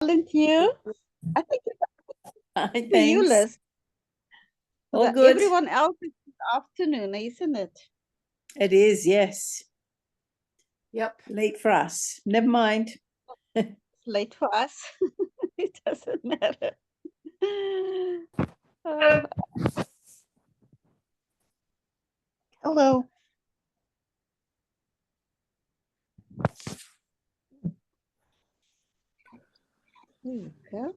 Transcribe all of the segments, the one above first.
You? I think it's Hi, for you, thanks. Liz. All good. Everyone else is afternoon, isn't it? It is, yes. Yep. Late for us. Never mind. It's late for us. It doesn't matter. Uh, hello. There you go.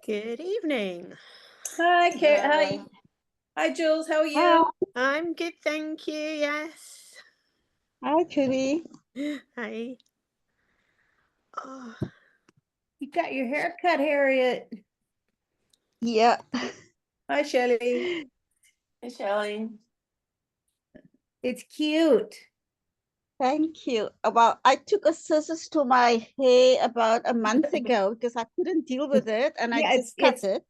Good evening. Hi, Kate. Hi. Hi, Jules. How are you? Hi, I'm good, thank you. Yes. hi, Judy. Hi. Oh, You got your hair cut, Harriet. Yeah, Hi, Shelley. hey, Shelley. It's cute. thank you. I took a scissors to my hair about a month ago because I couldn't deal with it, and I Yeah, just cut it.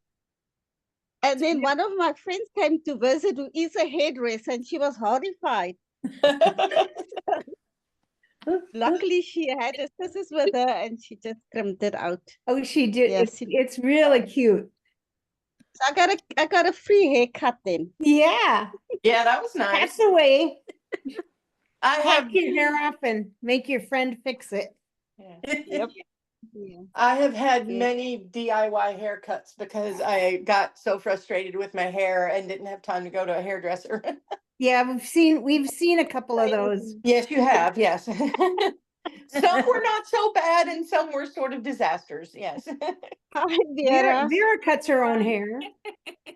And then one of my friends came to visit who is a hairdresser, and she was horrified. Luckily, she had her scissors with her, and she just trimmed it out. Oh, she did. Yes, It's really cute. So I got a free haircut then. Yeah, Yeah, that was that's nice. the way. I Hack have your hair off and make your friend fix it. Yep. Yeah. I have had Yeah. many DIY haircuts because I got so frustrated with my hair and didn't have time to go to a hairdresser. Yeah, we've seen a couple of those. Yes, you have. Yes. Some were not so bad and some were sort of disasters. Yes. Hi, Vera, Vera. Vera cuts her own hair.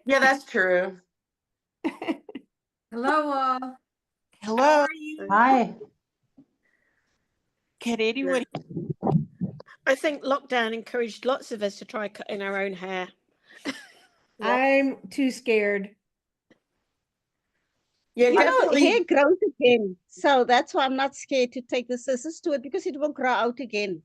Yeah, that's true. Hello, all. Hello. Hi. Can anyone? I think lockdown encouraged lots of us to try cutting our own hair. I'm too scared. Yeah, You know, definitely. hair grows again. So that's why I'm not scared to take the scissors to it because it will grow out again.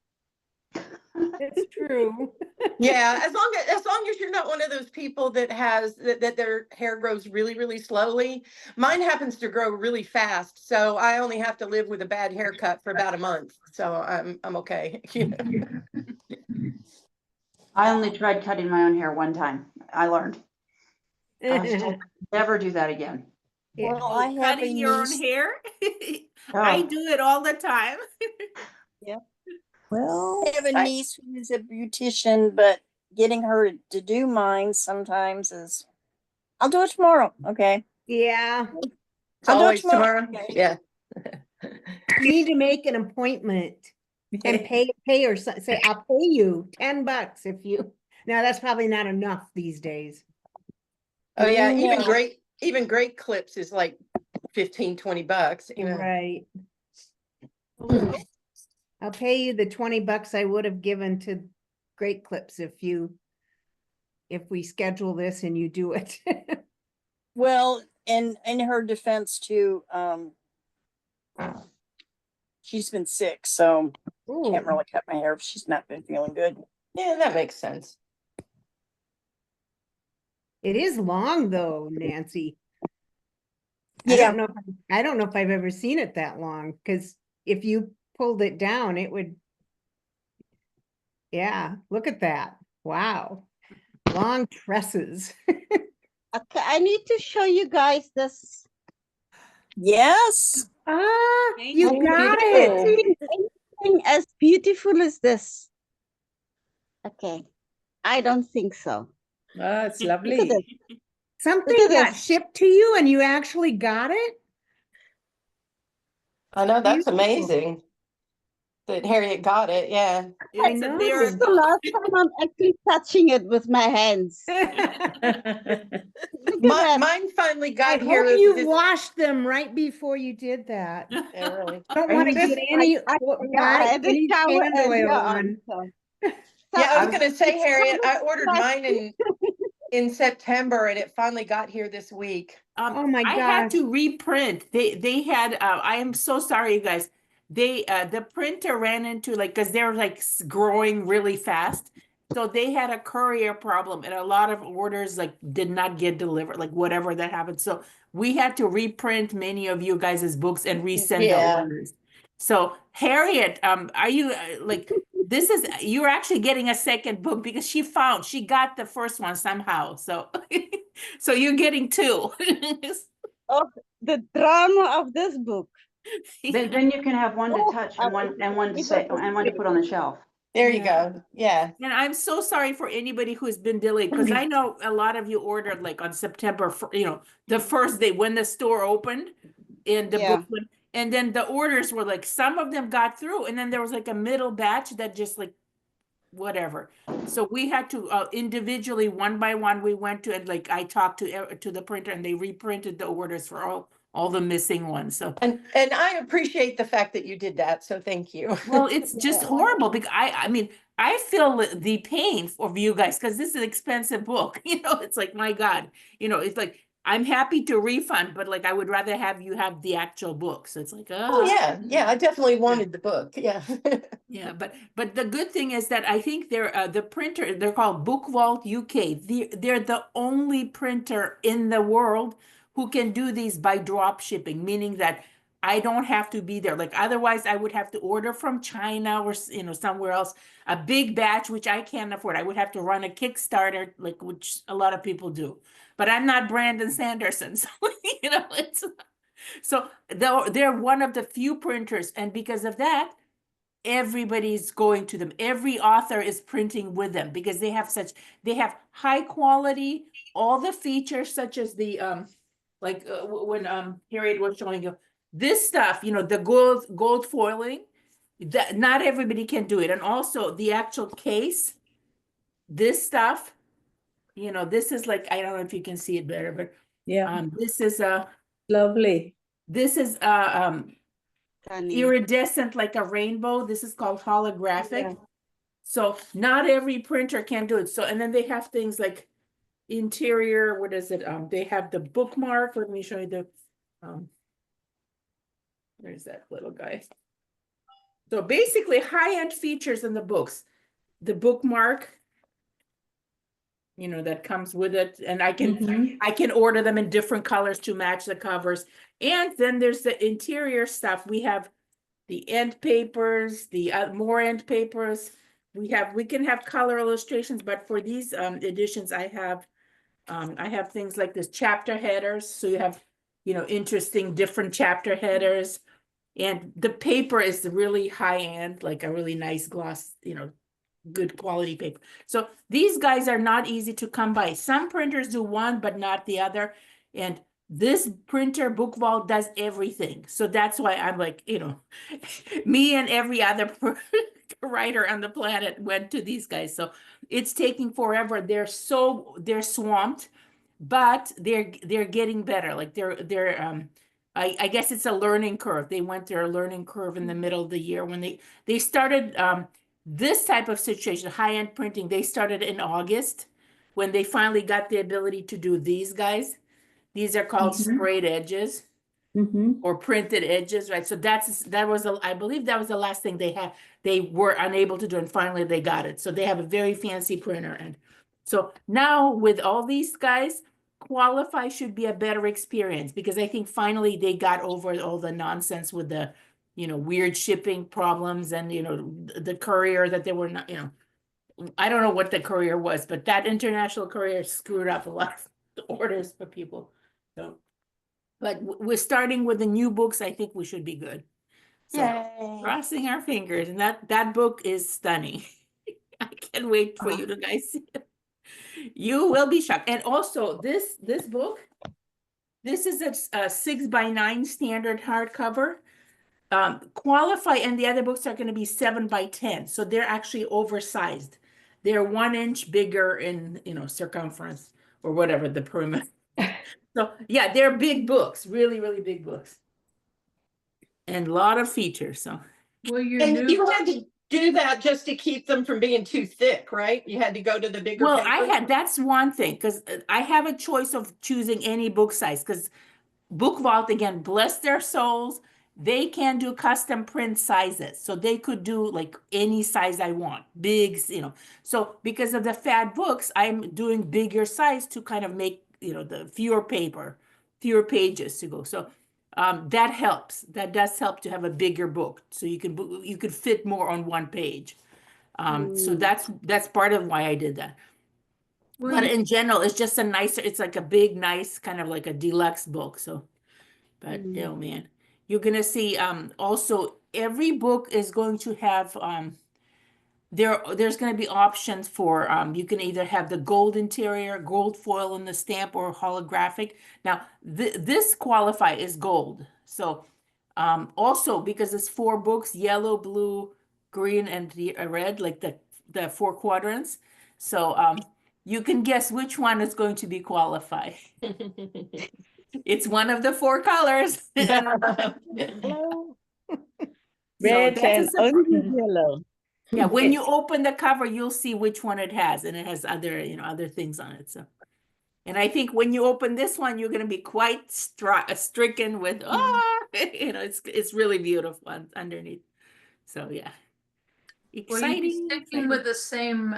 It's true. Yeah, as long as you're not one of those people that has that their hair grows really, really slowly. Mine happens to grow really fast, so I only have to live with a bad haircut for about a month. So I'm okay. I only tried cutting my own hair one time. I learned. I was told never do that again. Yeah. Well, I have a Cutting your own niece. hair. I Oh, do it all the time. Well, I have a I- niece who is a beautician, but getting her to do mine sometimes is. I'll do it tomorrow. Okay. Yeah, It's I'll do it always tomorrow. tomorrow. Yeah. you need to make an appointment and pay or say, I'll pay you $10 if you. Now that's probably not enough these days. Oh yeah, No. even great clips is like 15, $20, you know. Right. I'll pay you the $20 I would have given to Great Clips if we schedule this and you do it. Well, and in her defense too, she's been sick, so can't really cut my hair if she's not been feeling good. Yeah, that makes sense. It is long though, Nancy. Yeah. I don't know if I've ever seen it that long, because if you pulled it down, it would. Yeah, look at that. Wow. Long tresses. Okay, I need to show you guys this. Yes. Ah, Thank you you. got I've it. never seen anything as beautiful as this. Okay, I don't think so. Ah, it's Look at lovely. this. Something Look at got this. shipped to you and you actually got it? I know that's Beautiful. amazing that Harriet got it. Yeah. I It's a know. This is the miracle. last time I'm actually touching it with my hands. Look at that. Mine finally I got hope here. you this- washed them right before you did that. Yeah, really. Don't want to This- get any I had a any shower sand earlier oil on. on. So Yeah, I was I'm- gonna say, it's Harriet, I covered ordered in mine in September and it finally got here this week. Oh my I had gosh. to reprint. They had I am so sorry, you guys. They the printer ran into because they're growing really fast. So they had a courier problem and a lot of orders did not get delivered, whatever that happened. So we had to reprint many of you guys' books and resend the Yeah. orders. So Harriet, are you like, this is, you're actually getting a second book because she got the first one somehow. So, so you're getting two. Oh, the drama of this book. Then you can have one to Oh, touch I and one to it say, was and one to put on the shelf. There you Yeah. go. Yeah. And I'm so sorry for anybody who's been delayed, because I know a lot of you ordered like on September, the first day when the store opened in the Yeah. book. And then the orders were like, some of them got through, and then there was like a middle batch that just like, whatever. So we had to individually, one by one, we went to, and like I talked to the printer, and they reprinted the orders for all the missing ones. So And I appreciate the fact that you did that. So thank you. well, it's just horrible because I mean, I feel the pain for you guys because this is an expensive book. It's like, my God, it's like, I'm happy to refund, but like, I would rather have you have the actual book. So it's like, Oh yeah. Yeah. I definitely wanted the book. Yeah. yeah, but the good thing is that I think they're the printer, they're called Book Vault UK. They're the only printer in the world who can do these by drop shipping, meaning that I don't have to be there. Like otherwise I would have to order from China or somewhere else, a big batch, which I can't afford. I would have to run a Kickstarter, like which a lot of people do. But I'm not Brandon Sanderson, so it's so they're one of the few printers, and because of that, everybody's going to them. Every author is printing with them because they have high quality, all the features such as the like when Harriet was showing you this stuff, the gold foiling, that not everybody can do it. And also the actual case, this stuff, this is like, I don't know if you can see it better, but Yeah, this is lovely. Stunning. iridescent like a rainbow. This is called holographic. Yeah. So not every printer can do it. So, and then they have things like interior, what is it? They have the bookmark. Let me show you the, where's that little guy? So basically high-end features in the books. The bookmark, that comes with it. And I can order them in different colors to match the covers. And then there's the interior stuff. We have the end papers, the more end papers. We can have color illustrations, but for these editions, I have things like this chapter headers. So you have, interesting different chapter headers, and the paper is really high end, like a really nice gloss, good quality paper. So these guys are not easy to come by. Some printers do one, but not the other. And this printer, Book Vault, does everything. So that's why I'm like, me and every other writer on the planet went to these guys. So it's taking forever. They're swamped, but they're getting better. Like they're I guess it's a learning curve. They went through a learning curve in the middle of the year when they started this type of situation, high-end printing. They started in August when they finally got the ability to do these guys. These are called sprayed edges or printed edges, right? So I believe that was the last thing they were unable to do, and finally they got it. So they have a very fancy printer. And so now with all these guys, Qualify should be a better experience, because I think finally they got over all the nonsense with the, weird shipping problems and, the courier that they were not, I don't know what the courier was, but that international courier screwed up a lot of orders for people. So, but we're starting with the new books. I think we should be good. So Yay. crossing our fingers, and that book is stunning. I can't wait for you to guys see it. You will be shocked. And also this book, this is a 6x9 standard hardcover. Qualify and the other books are going to be 7x10, so they're actually oversized. They're 1 inch bigger in circumference or whatever the perimeter. So yeah, they're big books, really, really big books, and a lot of features. So Well, And you had to do that just to keep them from being too thick, right? You had to go to the bigger well, paper. that's one thing, because I have a choice of choosing any book size, because Book Vault, again, bless their souls, they can do custom print sizes. So they could do like any size I want, big, So because of the fat books, I'm doing bigger size to kind of make, the fewer pages to go. So that helps. That does help to have a bigger book, so you could fit more on one page. So that's part of why I did that. But in general, it's just a nicer, it's like a big, nice, kind of like a deluxe book. So, but oh man, you're gonna see, also every book is going to have, there's going to be options for, you can either have the gold interior, gold foil in the stamp, or holographic. Now, this qualify is gold. So, also because it's 4 books, yellow, blue, green, and red, like the 4 quadrants. So, you can guess which one is going to be qualified. It's one of the 4 colors. Hello. Red that's a and surprise. Only yellow. Yeah, when you open the cover, you'll see which one it has, and it has other, other things on it. So, and I think when you open this one, you're going to be quite stricken with, it's really beautiful underneath. So yeah, Will you be exciting. sticking with the same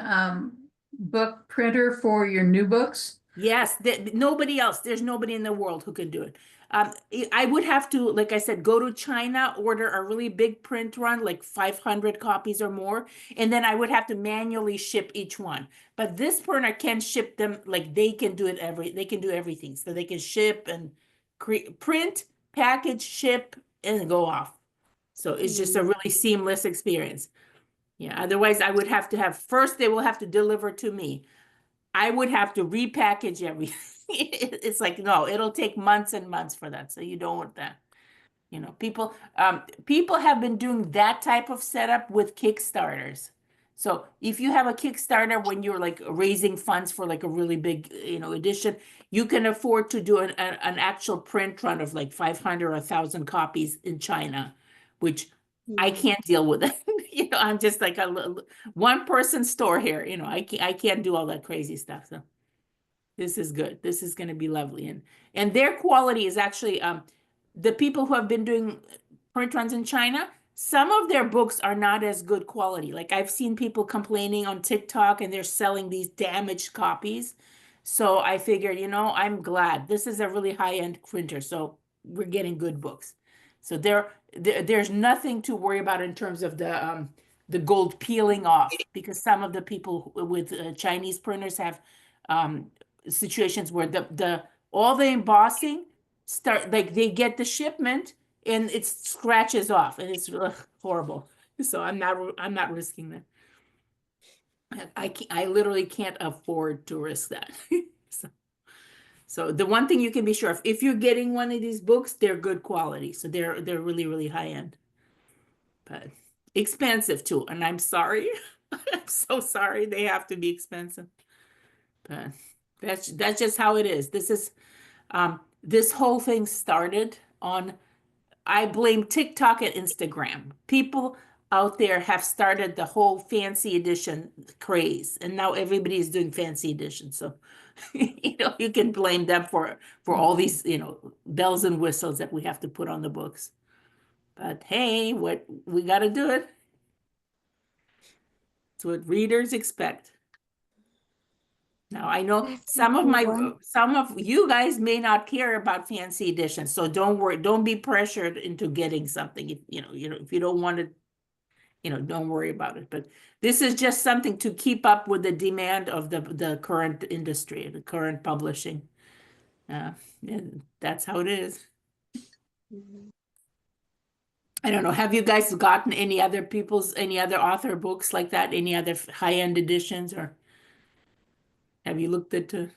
book printer for your new books? Yes, nobody else. There's nobody in the world who can do it. I would have to, like I said, go to China, order a really big print run, like 500 copies or more, and then I would have to manually ship each one. But this printer can ship them, like they can do it they can do everything. So they can ship and print, package, ship, and go off. So it's just a really seamless experience. Yeah, otherwise I would have to first they will have to deliver to me. I would have to repackage everything. It's like, no, it'll take months and months for that. So you don't want that. People have been doing that type of setup with Kickstarters. So if you have a Kickstarter when you're like raising funds for like a really big, edition, you can afford to do an actual print run of like 500 or 1,000 copies in China, which I can't deal with it. I'm just like a one person store here. I can't do all that crazy stuff. So this is good. This is going to be lovely. And their quality is actually, the people who have been doing print runs in China, some of their books are not as good quality. Like I've seen people complaining on TikTok and they're selling these damaged copies. So I figured, I'm glad this is a really high-end printer. So we're getting good books. So there's nothing to worry about in terms of the gold peeling off, because some of the people with Chinese printers have situations where all the embossing like they get the shipment and it scratches off and it's horrible. So I'm not risking that. I literally can't afford to risk that. So the one thing you can be sure of, if you're getting one of these books, they're good quality. So they're really, really high end, but expensive too. And I'm sorry. I'm so sorry they have to be expensive. But that's just how it is. This whole thing started on, I blame TikTok and Instagram. People out there have started the whole fancy edition craze, and now everybody is doing fancy editions. So, you can blame them for all these, bells and whistles that we have to put on the books. But hey, what we got to do it. It's what readers expect. Now I know some of you guys may not care about fancy editions, so don't worry. Don't be pressured into getting something. If if you don't want it, don't worry about it. But this is just something to keep up with the demand of the current industry, the current publishing. And that's how it is. I don't know. Have you guys gotten any other author books like that? Any other high-end editions, or have you looked into?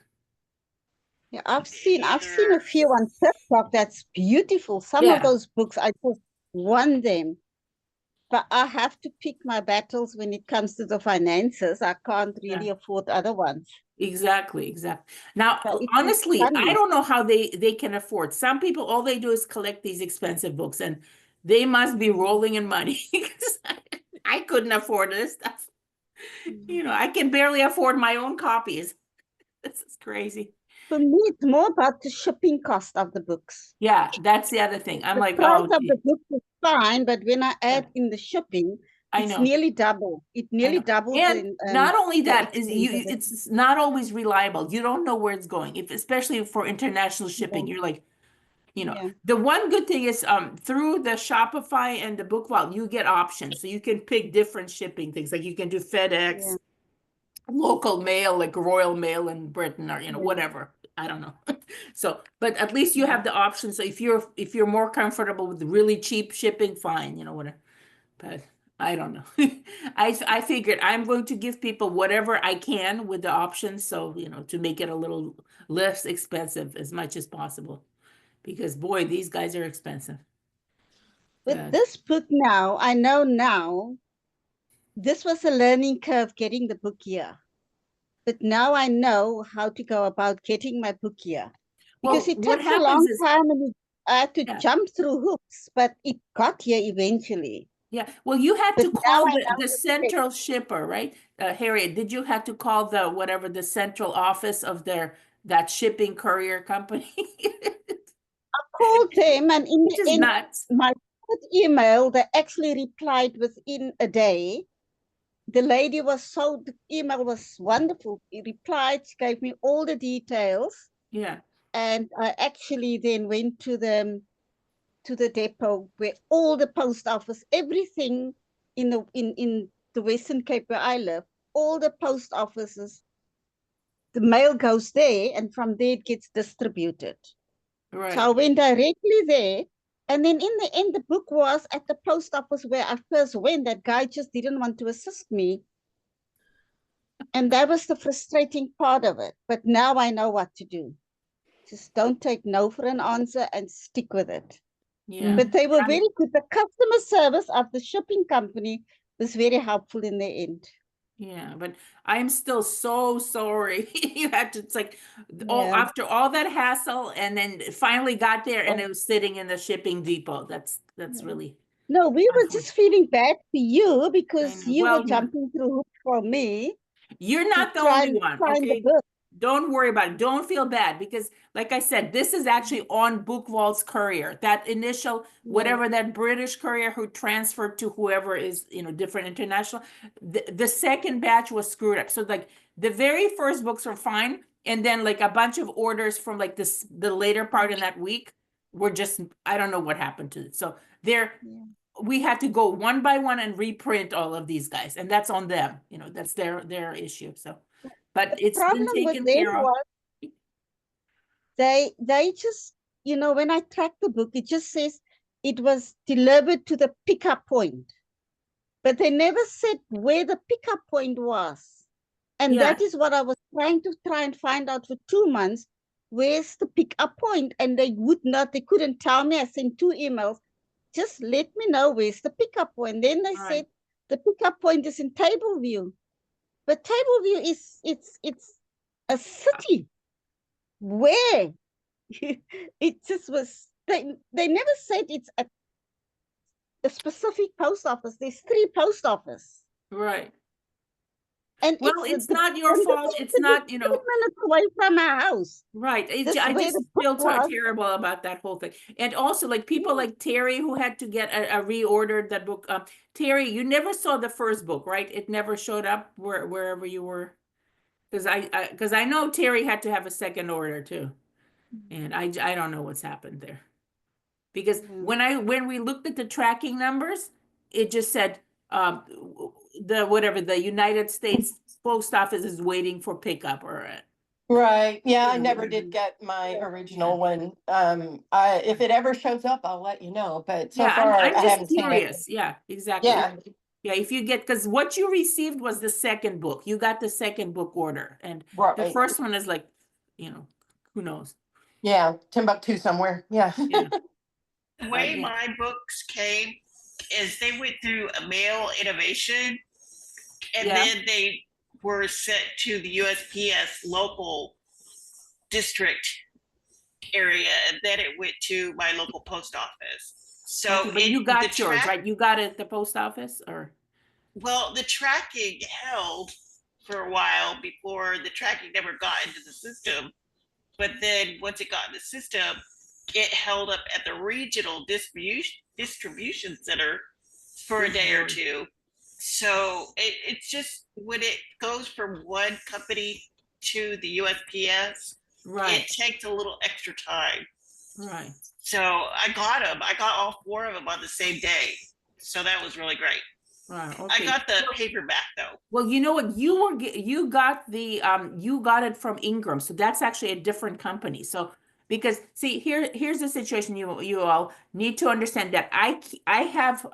Yeah, I've seen a few on TikTok that's beautiful. Some of those books, I just want them. But I have to pick my battles when it comes to the finances. I can't really afford other ones. Exactly. Now, honestly, I don't know how they can afford. Some people, all they do is collect these expensive books, and they must be rolling in money. I couldn't afford this stuff. I can barely afford my own copies. This is crazy. For me, it's more about the shipping cost of the books. Yeah, that's the other thing. I'm like, the price of the book is fine, but when I add in the shipping, it's nearly double. It nearly doubles. And not only that, it's not always reliable. You don't know where it's going. Especially for international shipping, you're like, You know, Yeah. the one good thing is through the Shopify and the Book Vault, you get options. So you can pick different shipping things. Like you can do FedEx, Yeah. local mail, like Royal Mail in Britain, or Yeah. whatever. I don't know. So, but at least you have the option. So if you're more comfortable with really cheap shipping, fine, whatever. But I don't know. I figured I'm going to give people whatever I can with the options. So, to make it a little less expensive as much as possible. Because boy, these guys are expensive. With But this book now, I know now, this was a learning curve getting the book here. But now I know how to go about getting my book here. Because well, it what takes a long happens is, time and I had to Yeah. jump through hoops, but it got here eventually. yeah, well, you had But to now call I the know the central shipper, right? Harriet, did you have to call the central office of that shipping courier company? called them, and in Which the is end, nuts. my first email, they actually replied within a day. The lady the email was wonderful. She replied, she gave me all the details. Yeah, And I actually then went to the depot where all the post office, everything in the Western Cape where I live, all the post offices, the mail goes there, and from there it gets distributed. So I right. went directly there. And then in the end, the book was at the post office where I first went. That guy just didn't want to assist me. And that was the frustrating part of it. But now I know what to do. Just don't take no for an answer and stick with it. Yeah. But they were very good. The customer service of the shipping company was very helpful in the end. Yeah, but I'm still so sorry. You had to, it's like, Yeah. after all that hassle, and then it finally got there and Oh. it was sitting in the shipping depot. That's Yeah. really No, we were just feeling bad for you because you were Well, jumping through hoops for me you're to not the try only and one, find the okay? book. Don't worry about it. Don't feel bad because, like I said, this is actually on Book Vault's courier. That initial, whatever that British courier who transferred to whoever is, different international, the second batch was screwed up. So like the very first books were fine. And then like a bunch of orders from like the later part in that week were just, I don't know what happened to it. So we had to go one by one and reprint all of these guys. And that's on them. That's their issue. So. But The it's been problem with taken them care of. was they just, when I tracked the book, it just says it was delivered to the pickup point. But they never said where the pickup point was. And that is what I was trying and find out for 2 months. Where's the pickup point? And they couldn't tell me. I sent 2 emails. Just let me know where's the pickup point. Then they said the pickup point is in Tableview. But Tableview it's a city. Where? It just was, they never said it's a specific post office. There's 3 post office. Right. And Well, it's not your fault. It's not, 2 minutes away from our house. Right. This I where just the book feel was. terrible about that whole thing. And also like people like Terry who had to get a reordered that book. Terry, you never saw the first book, right? It never showed up wherever you were. Because I know Terry had to have a second order too. And I don't know what's happened there. Because when we looked at the tracking numbers, it just said the United States Post Office is waiting for pickup or Right. Yeah, I never did get my original one. If it ever shows up, I'll let you know. But so far, I'm I just haven't seen it. curious. Yeah, exactly. Yeah. Yeah, if you get, because what you received was the second book. You got the second book order, and the Right. first one is like, who knows? Yeah, Timbuktu somewhere. Yeah. Yeah. The way yeah. my books came is they went through a mail innovation and then they were sent to the USPS local district area, and then it went to my local post office. So But you got yours, right? You got it at the post office, or? Well, the tracking held for a while before the tracking never got into the system. But then once it got in the system, it held up at the regional distribution center for a day or two. So it's just when it goes from one company to the USPS, it takes a little extra time. Right. So I got them. I got all 4 of them on the same day. So that was really great. Right. I Okay. got the paperback though. Well, you know what? You got you got it from Ingram, so that's actually a different company. So because see here's the situation you all need to understand that I have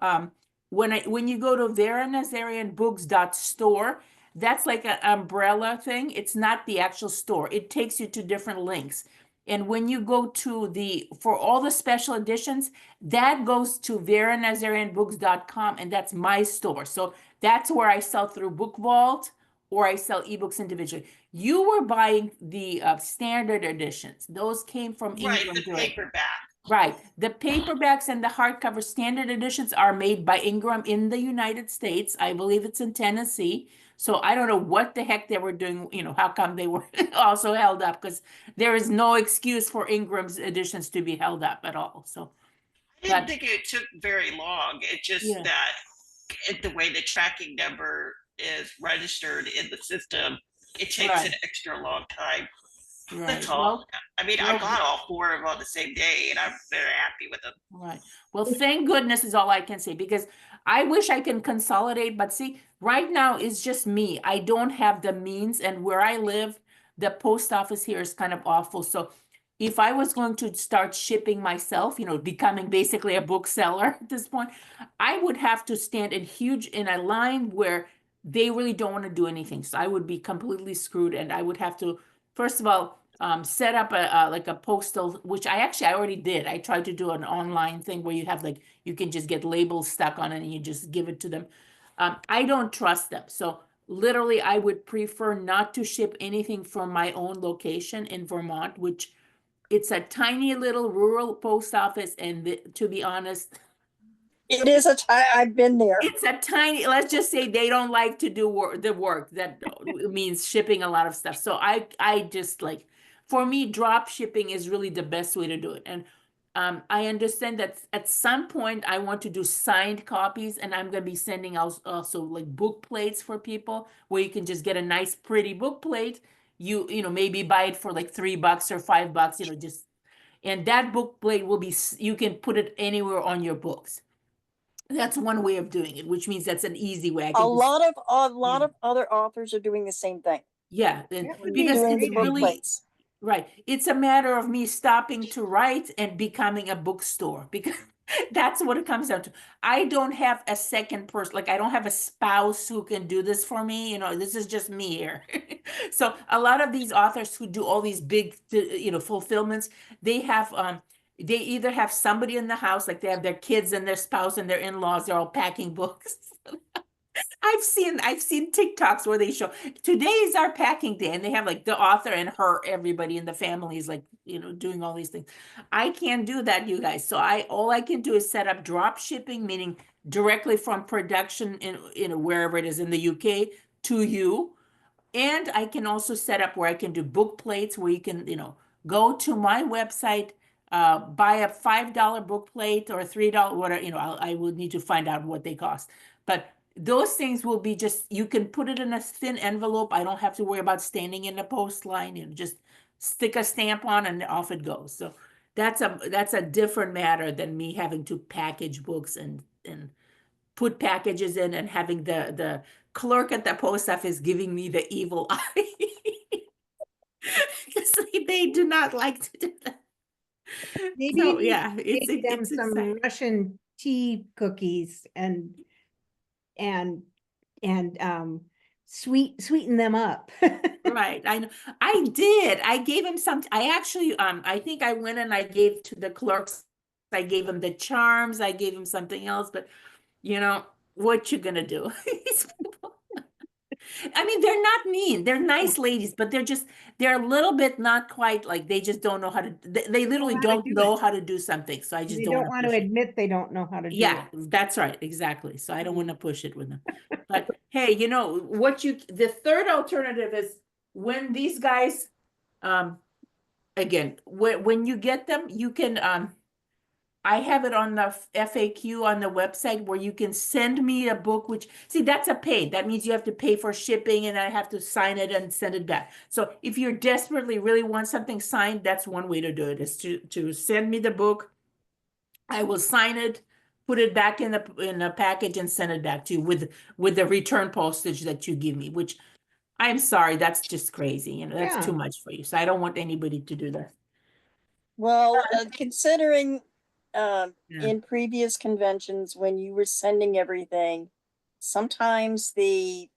when you go to veranazarianbooks.store, that's like an umbrella thing. It's not the actual store. It takes you to different links. And when you go to for all the special editions, that goes to veranazarianbooks.com, and that's my store. So that's where I sell through Book Vault or I sell ebooks individually. You were buying the standard editions. Those came from Right, Ingram the direct. paperback. Right. The paperbacks and the hardcover standard editions are made by Ingram in the United States. I believe it's in Tennessee. So I don't know what the heck they were doing, how come they were also held up, because there is no excuse for Ingram's editions to be held up at all. So I didn't but think it took very long. It's just yeah. that the way the tracking number is registered in the system, it takes an Right. extra long time. Right. That's all. Well, I mean, I got all 4 of them on the same day, and I'm very happy with them. right. Well, thank goodness is all I can say, because I wish I can consolidate, but see, right now it's just me. I don't have the means, and where I live, the post office here is kind of awful. So if I was going to start shipping myself, becoming basically a bookseller at this point, I would have to stand in a line where they really don't want to do anything. So I would be completely screwed, and I would have to, first of all, set up like a postal, which I already did. I tried to do an online thing where you have you can just get labels stuck on it and you just give it to them. I don't trust them. So literally I would prefer not to ship anything from my own location in Vermont, which it's a tiny little rural post office. And to be honest, It is I've been there. it's a tiny, let's just say they don't like to do the work that means shipping a lot of stuff. So I just for me, drop shipping is really the best way to do it. And I understand that at some point I want to do signed copies, and I'm going to be sending out also like book plates for people where you can just get a nice pretty book plate. You maybe buy it for like $3 or $5, and that book plate will be, you can put it anywhere on your books. That's one way of doing it, which means that's an easy way. A lot of other authors are doing the same thing. Yeah, because doing it's the book really plates. right. It's a matter of me stopping to write and becoming a bookstore, because that's what it comes down to. I don't have a second person, I don't have a spouse who can do this for me. This is just me here. So a lot of these authors who do all these big, fulfillments, they have they either have somebody in the house, like they have their kids and their spouse and their in-laws, they're all packing books. I've seen TikToks where they show today is our packing day, and they have the author and everybody in the family is doing all these things. I can't do that, you guys. So all I can do is set up drop shipping, meaning directly from production in wherever it is in the UK to you. And I can also set up where I can do book plates, where you can, go to my website, buy a $5 book plate or $3, whatever, I would need to find out what they cost. But those things will be you can put it in a thin envelope. I don't have to worry about standing in the post line, just stick a stamp on and off it goes. So that's a different matter than me having to package books and put packages in and having the clerk at the post office giving me the evil eye. Because they do not like to do that. Maybe So you yeah, need to make them it's some exciting. Russian tea cookies and sweeten them up. Right. I know. I did. I gave him some. I actually, I think I went and I gave to the clerks. I gave him the charms. I gave him something else, but what you gonna do? These people. I mean, they're not mean. They're nice ladies, but they're a little bit not quite they just don't know how to. They literally don't know how to do something. So I just They don't don't want want to push it. admit they don't know how to do Yeah, it. that's right. Exactly. So I don't want to push it with them. But hey, the third alternative is when these guys, again, when you get them, you can, I have it on the FAQ on the website where you can send me a book, which, see, that's a paid. That means you have to pay for shipping and I have to sign it and send it back. So if you're desperately really want something signed, that's one way to do it, is to send me the book. I will sign it, put it back in the package and send it back to you with the return postage that you give me, which I'm sorry, that's just crazy. You know, that's Yeah. too much for you. So I don't want anybody to do that. Well, considering Yeah. in previous conventions when you were sending everything, sometimes the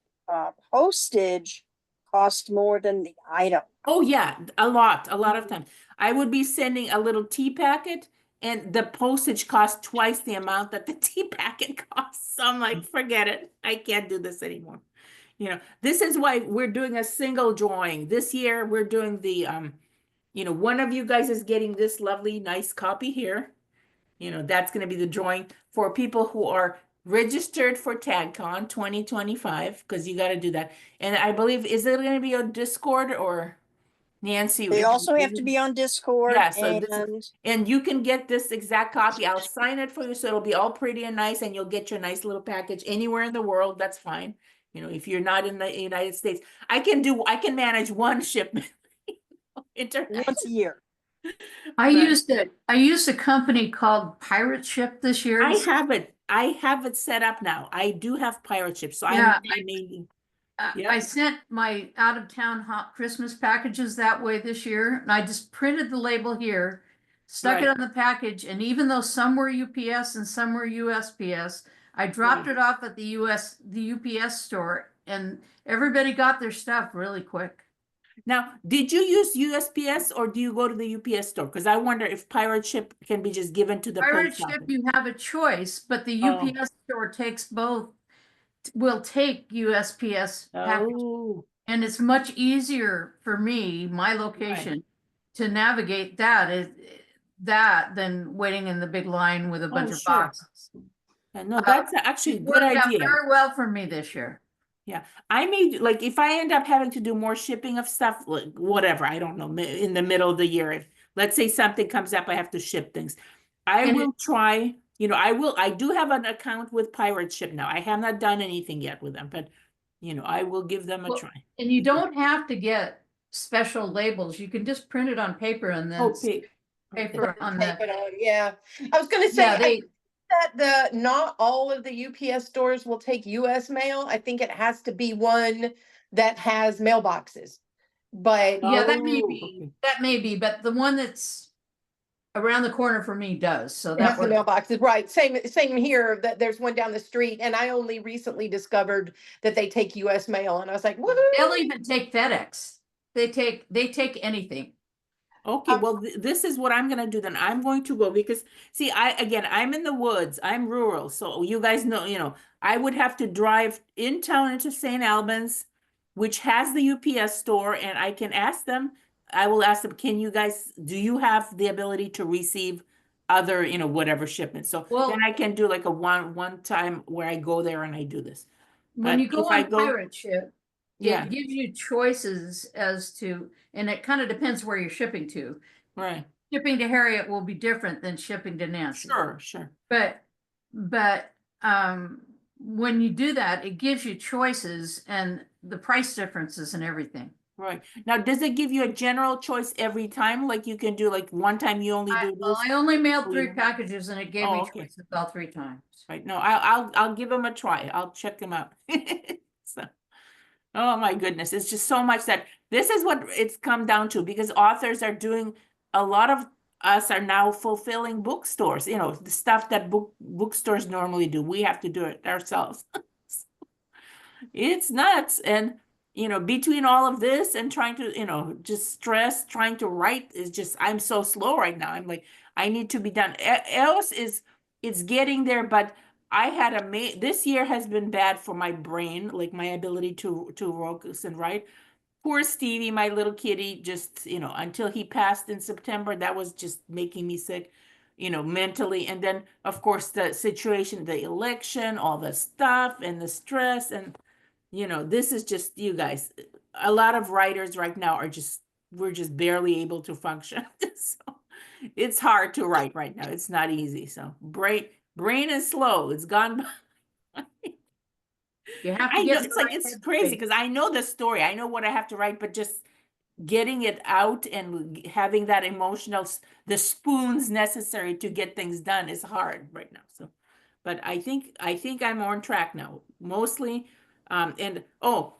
postage cost more than the item. Oh yeah, a lot of times. I would be sending a little tea packet and the postage costs twice the amount that the tea packet costs. So I'm like, forget it. I can't do this anymore. You know, this is why we're doing a single drawing. This year we're doing the you know, one of you guys is getting this lovely nice copy here. You know, that's going to be the drawing for people who are registered for TagCon 2025, because you got to do that. And I believe, is it going to be on Discord or Nancy? They also have to be on Discord, Yeah, so and and you can get this exact copy. I'll sign it for you, so it'll be all pretty and nice, and you'll get your nice little package anywhere in the world. That's fine. You know, if you're not in the United States, I can manage one shipment international. once a year. I used a company called Pirate Ship this year. I have it set up now. I do have pirate ships, so Yeah. I may. I sent my out of town hot Christmas packages that way this year, and I just printed the label here, stuck it Right. on the package, and even though some were UPS and some were USPS, I dropped it off at the UPS store, and everybody got their stuff really quick. Now, did you use USPS or do you go to the UPS store? Because I wonder if pirate ship can be just given to the Pirate post Ship, office. you have a choice, but the Oh. UPS store takes both, will take USPS packages. Oh, And it's much easier for me, my location, to navigate that than waiting in the big line with a bunch of sure. boxes. no, that's actually a It good worked out idea. very well for me this year. Yeah, I may, like, if I end up having to do more shipping of stuff, like, whatever, I don't know, in the middle of the year, if, let's say something comes up, I have to ship things. I And will try, you know, I do have an account with Pirate Ship now. I have not done anything yet with them, but, you know, I will give them a Well, try. And you don't have to get special labels. You can just print it on paper and then Oh, paper on Tape the, it on, yeah. I was gonna say, yeah, I they, think that not all of the UPS stores will take US mail. I think it has to be one that has mailboxes. But yeah, okay. that may be, but the one that's around the corner for me does, so it that has the would. mailboxes, right? Same here, that there's one down the street, and I only recently discovered that they take US mail, and I was like, They'll woohoo! even take FedEx. They take anything. Okay, well, this is what I'm gonna do then. I'm going to go because, see, I'm in the woods, I'm rural, so you guys know, you know, I would have to drive in town into St. Albans, which has the UPS store, and I can ask them, I will ask them, do you have the ability to receive other, you know, whatever shipments? So Well- then I can do like a one time where I go there and I do this. When But you go if I on go- Pirate Ship, Yeah, it gives you choices as to, and it kind of depends where you're shipping to. right, Shipping to Harriet will be different than shipping to Nancy. sure. But when you do that, it gives you choices and the price differences and everything. Right. Now, does it give you a general choice every time? Like you can do like one time you only do this? I only mailed 3 Yeah. packages and it gave me Okay. choices all 3 times. Right. No, I'll give them a try. I'll check them out. So, oh my goodness, it's just so much that this is what it's come down to, because authors are doing, a lot of us are now fulfilling bookstores, you know, the stuff that bookstores normally do. We have to do it ourselves. It's nuts. And, you know, between all of this and trying to, you know, just stress, trying to write is just, I'm so slow right now. I'm like, I need to be done. Else it's getting there, but I had this year has been bad for my brain, like my ability to focus and write. Poor Stevie, my little kitty, just, you know, until he passed in September, that was just making me sick, you know, mentally. And then, of course, the situation, the election, all the stuff and the stress. And, you know, this is just, you guys, a lot of writers right now are just, we're just barely able to function. So, it's hard to write right now. It's not easy. So brain is slow. It's gone. You have to I know get. it's like it's crazy because I know the story. I know what I have to write, but just getting it out and having that emotional, the spoons necessary to get things done is hard right now. So, but I think I'm on track now. Mostly, and oh,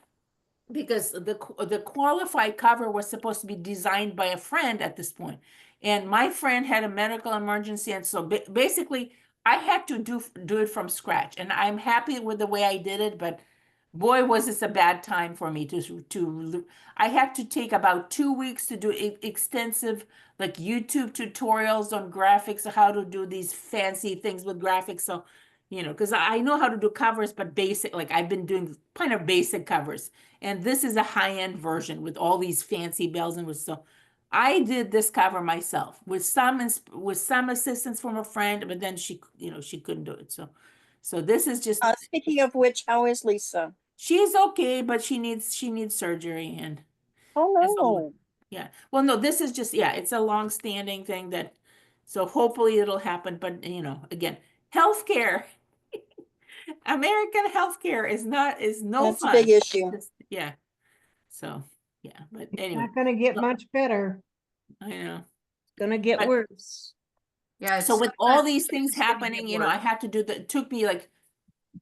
because the qualified cover was supposed to be designed by a friend at this point, and my friend had a medical emergency, and so basically I had to do it from scratch, and I'm happy with the way I did it, but boy, was this a bad time for me to I had to take about 2 weeks to do extensive like YouTube tutorials on graphics, how to do these fancy things with graphics. So, because I know how to do covers, but basic, like I've been doing kind of basic covers. And this is a high-end version with all these fancy bells and whistles. So I did this cover myself with some assistance from a friend, but then she couldn't do it. So this is just Speaking of which, how is Lisa? she's okay, but she needs surgery and Oh no. yeah. Well, no, this is just it's a long-standing thing that so hopefully it'll happen. But again, healthcare, American healthcare is no That's a fun. big issue. Yeah. So yeah, but It's anyway, not gonna get much better. I know. It's gonna get But- worse. Yeah. So with all these things happening, I had to do it took me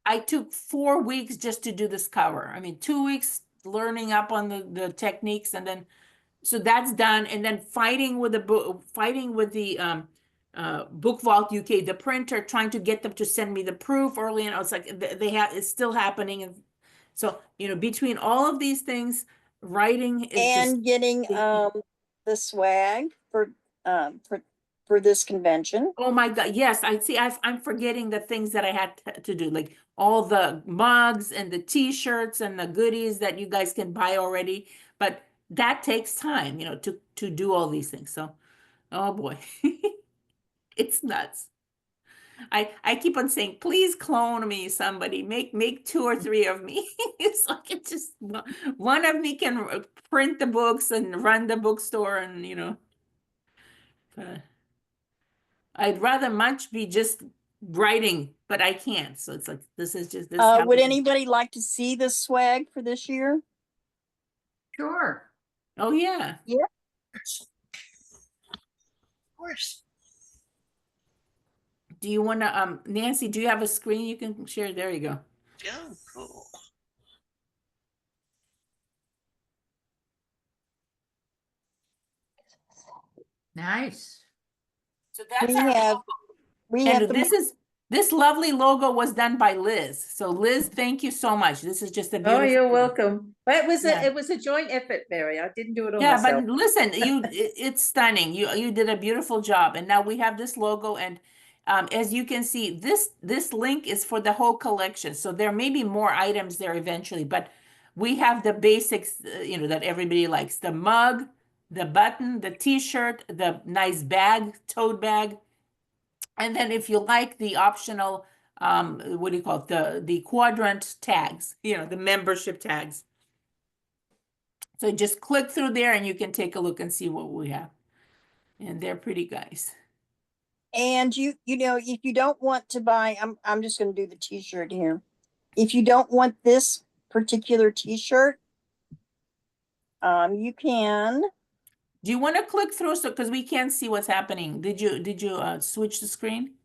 I took 4 weeks just to do this cover. I mean, 2 weeks learning up on the techniques, and then so that's done. And then fighting with the Book Vault UK, the printer, trying to get them to send me the proof early. And it's like it's still happening. And so, between all of these things, writing is And getting the swag for this convention. oh my God, yes, I see. I'm forgetting the things that I had to do, like all the mugs and the t-shirts and the goodies that you guys can buy already. But that takes time, to do all these things. So, oh boy, it's nuts. I keep on saying, please clone me, somebody. Make 2 or 3 of me. It's like it's just one of me can print the books and run the bookstore, and I'd rather much be just writing, but I can't. So it's like this is just this. Would anybody like to see the swag for this year? Sure. Oh yeah. Yeah. Of course. Do you want to Nancy, do you have a screen you can share? There you go. Oh, cool. Nice. So that's We our have logo. we And have this lovely logo was done by Liz. So Liz, thank you so much. This is just a beautiful. Oh, you're welcome. But it was Yeah. it was a joint effort, Mary. I didn't do it all Yeah, myself. but listen, it's stunning. You did a beautiful job, and now we have this logo, and as you can see, this link is for the whole collection. So there may be more items there eventually, but we have the basics, that everybody likes: the mug, the button, the T-shirt, the nice bag, tote bag, and then if you like the optional, what do you call it? The quadrant tags, the membership tags. So just click through there and you can take a look and see what we have. And they're pretty guys. And if you don't want to buy, I'm just going to do the t-shirt here. If you don't want this particular t-shirt, you can. Do you want to click through so because we can't see what's happening? Did you switch the screen?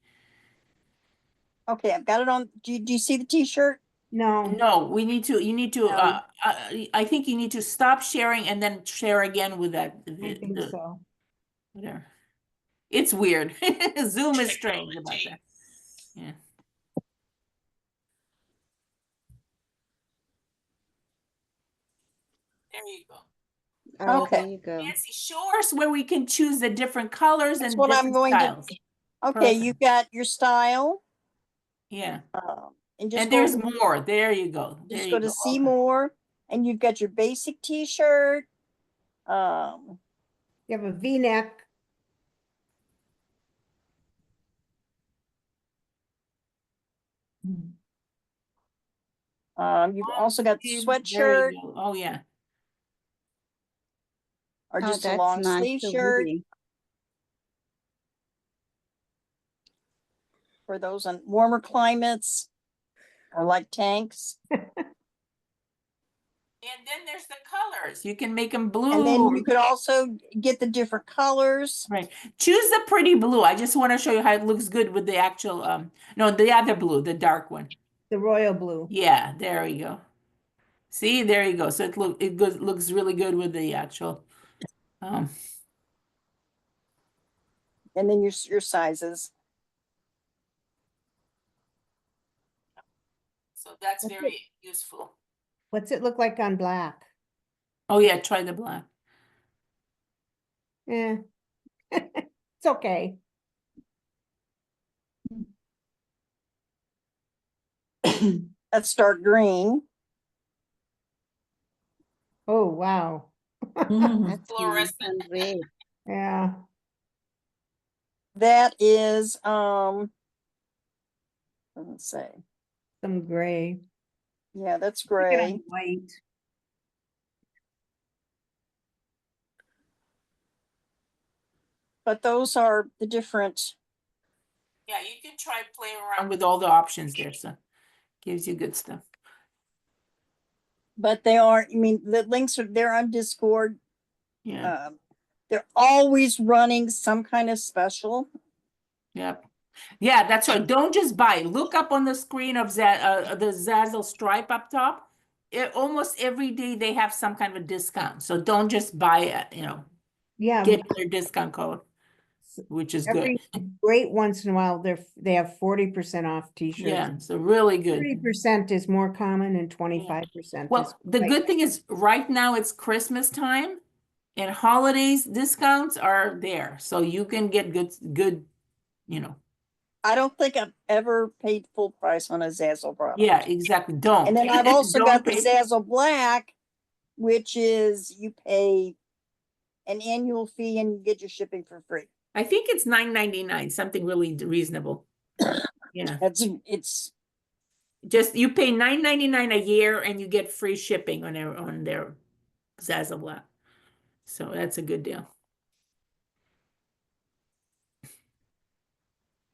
Okay, I've got it on. Do you see the t-shirt? No, No, you need to No. I think you need to stop sharing and then share again with that. I think so. Whatever. It's weird. Zoom is strange about Technology. that. Yeah. There you go. Oh, Okay. there you go. Nancy, show us where we can choose the different colors That's and what I'm different going to- styles. Okay, Perfect. you've got your style. Yeah. And just And go, there's more. There you go. There just you go to go. see more, and you've got your basic t-shirt. You have a V-neck. You've also got the There sweatshirt you go. Oh yeah. or Oh, just a that's long nice, sleeve the shirt. hoodie. for those on warmer climates or like tanks. And then there's the colors. You can make them And blue. then you could also get the different colors. Right. Choose the pretty blue. I just want to show you how it looks good with the actual, no, the other blue, the dark one. The royal blue. Yeah, there we go. See, there you go. So it looks really good with the actual, And then your sizes. so that's Okay. very useful. What's it look like on black? Oh yeah, try the black. Eh. It's okay. That's dark green. Oh, wow. That's Fluorescent. nice and red. Yeah. That is, let's say, Some gray. yeah, that's Look at 'em gray. white. But those are the different, Yeah, you can try playing around with all the options there, so gives you good stuff. but they are, I mean, the links are there on Discord. Yeah, They're always running some kind of special. yeah. Yeah, that's right. Don't just buy. Look up on the screen of the Zazzle stripe up top. Almost every day they have some kind of a discount. So don't just buy it, Yeah, get their discount code, which is good. every great once in a while, they have 40% off t-shirts. Yeah, so really good. 30% is more common and 25% is Well, the quite- good thing is right now it's Christmas time and holidays discounts are there. So you can get good, I don't think I've ever paid full price on a Zazzle product. yeah, exactly. Don't. And then I've also Don't got the pay- Zazzle Black, which is you pay an annual fee and you get your shipping for free. I think it's $9.99, something really reasonable. Yeah, It's just you pay $9.99 a year and you get free shipping on their Zazzle Black. So that's a good deal.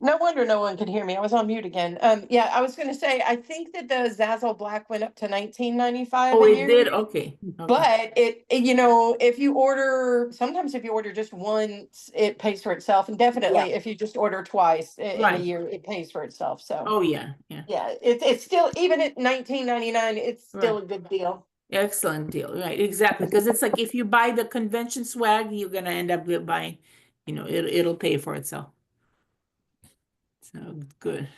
No wonder no one could hear me. I was on mute again. Yeah, I was gonna say, I think that the Zazzle Black went up to $19.95 Oh, a it year. did? Okay. But if you sometimes if you order just once, it pays for itself. And definitely if you just order twice in a Right. year, it pays for itself. So Oh, yeah, yeah. yeah, it's still, even at $19.99, it's still Right. a good deal. Excellent deal, right, exactly, because it's like if you buy the convention swag, you're gonna end up buying, it'll pay for itself. So, good.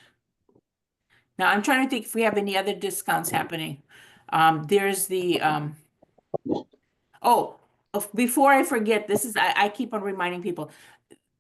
Now, I'm trying to think if we have any other discounts happening. There's the, before I forget, I keep on reminding people.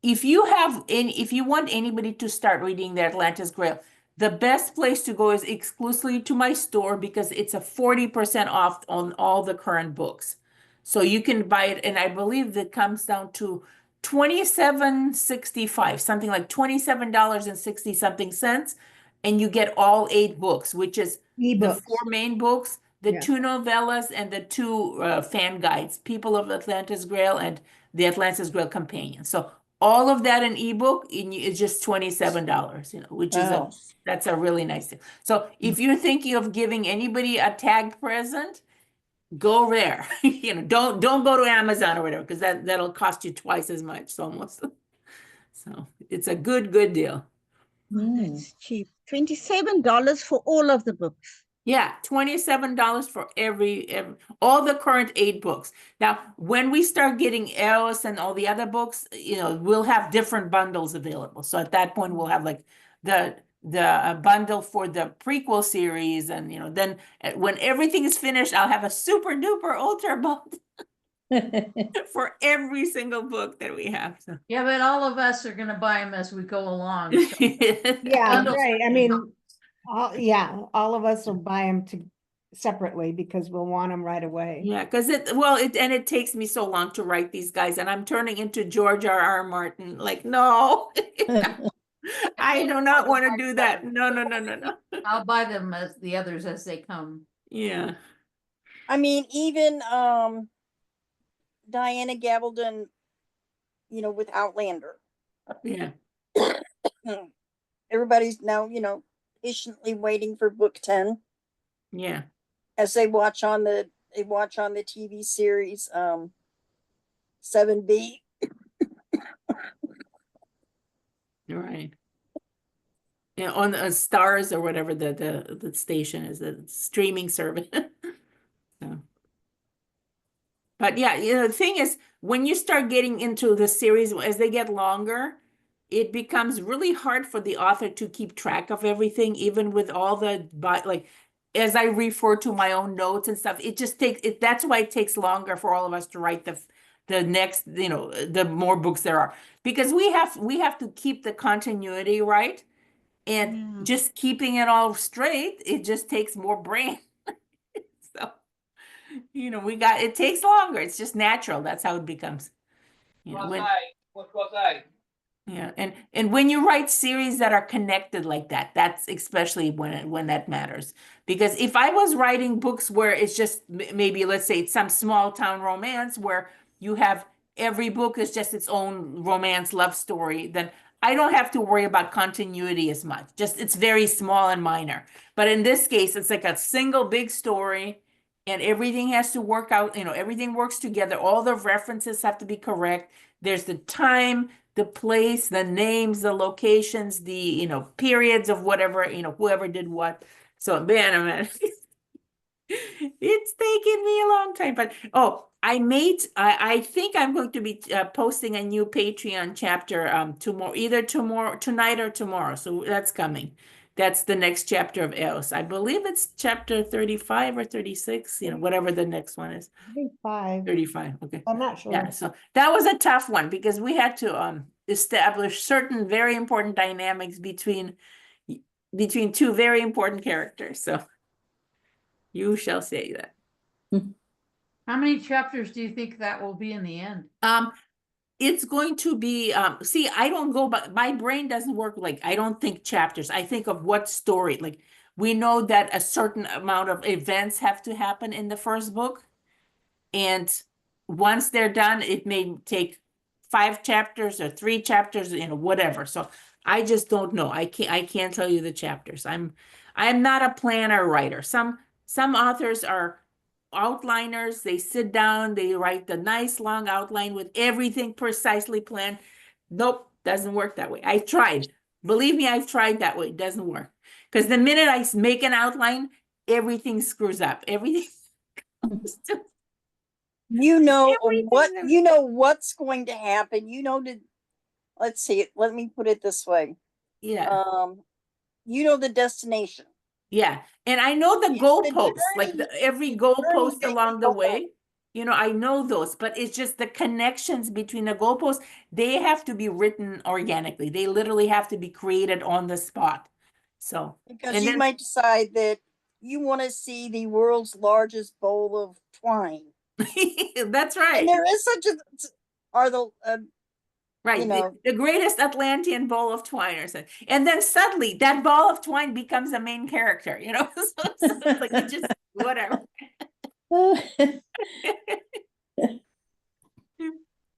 If you want anybody to start reading the Atlantis Grail, the best place to go is exclusively to my store because it's a 40% off on all the current books. So you can buy it, and I believe that comes down to $27.65, something like $27.60 something cents, and you get all 8 books, which is the ebooks. 4 main books, the Yeah. 2 novellas, and the 2 fan guides, People of Atlantis Grail and the Atlantis Grail Companion. So all of that in ebook is just $27, which is Wow. that's a really nice thing. So if you're thinking of giving anybody a tag present, go there. Don't go to Amazon or whatever, because that'll cost you twice as much almost. So it's a good deal. That's cheap. $27 for all of the books. Yeah, $27 for all the current 8 books. Now, when we start getting Eos and all the other books, we'll have different bundles available. So at that point, we'll have like the bundle for the prequel series, and then when everything is finished, I'll have a super duper ultra bundle for every single book that we have. So. Yeah, but all of us are gonna buy them as we go along. So Yeah, Bundles. right. I mean, all of us will buy them separately because we'll want them right away. Yeah, because it takes me so long to write these guys, and I'm turning into George R.R. Martin. Like, no, I do not want to do that. No. I'll buy them as the others as they come. Yeah. I mean, even Diana Gabaldon, with Outlander. Yeah. everybody's now, patiently waiting for book 10 Yeah. as they watch on the TV series 7B. Right. Yeah, on the Stars or whatever the station is, the streaming service. So. But yeah, the thing is, when you start getting into the series, as they get longer, it becomes really hard for the author to keep track of everything, even with all the, like, as I refer to my own notes and stuff, it just takes, that's why it takes longer for all of us to write the next, the more books there are. Because we have to keep the continuity, right? And just keeping it all straight, it just takes more brain. So, it takes longer. It's just natural. That's how it becomes. Yeah, and when you write series that are connected like that, that's especially when that matters. Because if I was writing books where it's just maybe, let's say, it's some small town romance where you have every book is just its own romance love story, then I don't have to worry about continuity as much. Just it's very small and minor. But in this case, it's like a single big story and everything has to work out, everything works together. All the references have to be correct. There's the time, the place, the names, the locations, the, periods of whatever, whoever did what. So, man, it's taken me a long time, but, I think I'm going to be posting a new Patreon chapter, either tonight or tomorrow. So that's coming. That's the next chapter of Eos. I believe it's chapter 35 or 36, whatever the next one is. 35, okay. I'm not sure. Yeah, so that was a tough one because we had to establish certain very important dynamics between two very important characters. So you shall say that. How many chapters do you think that will be in the end? It's going to be see, I don't go, but my brain doesn't work like, I don't think chapters. I think of what story. Like, we know that a certain amount of events have to happen in the first book. And once they're done, it may take 5 chapters or 3 chapters, whatever. So I just don't know. I can't tell you the chapters. I'm not a planner writer. Some authors are outliners. They sit down, they write the nice long outline with everything precisely planned. Nope, doesn't work that way. I tried. Believe me, I've tried that way. It doesn't work. Because the minute I make an outline, everything screws up. Everything What's going to happen. Let's see, let me put it this way. Yeah. The destination. Yeah. And I know the goalposts, like every goalpost along the way, I know those, but it's just the connections between the goalposts, they have to be written organically. They literally have to be created on the spot. So, because you might decide that you want to see the world's largest bowl of twine. That's right. And there is such right, the greatest Atlantean ball of twine or something. And then suddenly that ball of twine becomes a main character, so it's like it just whatever.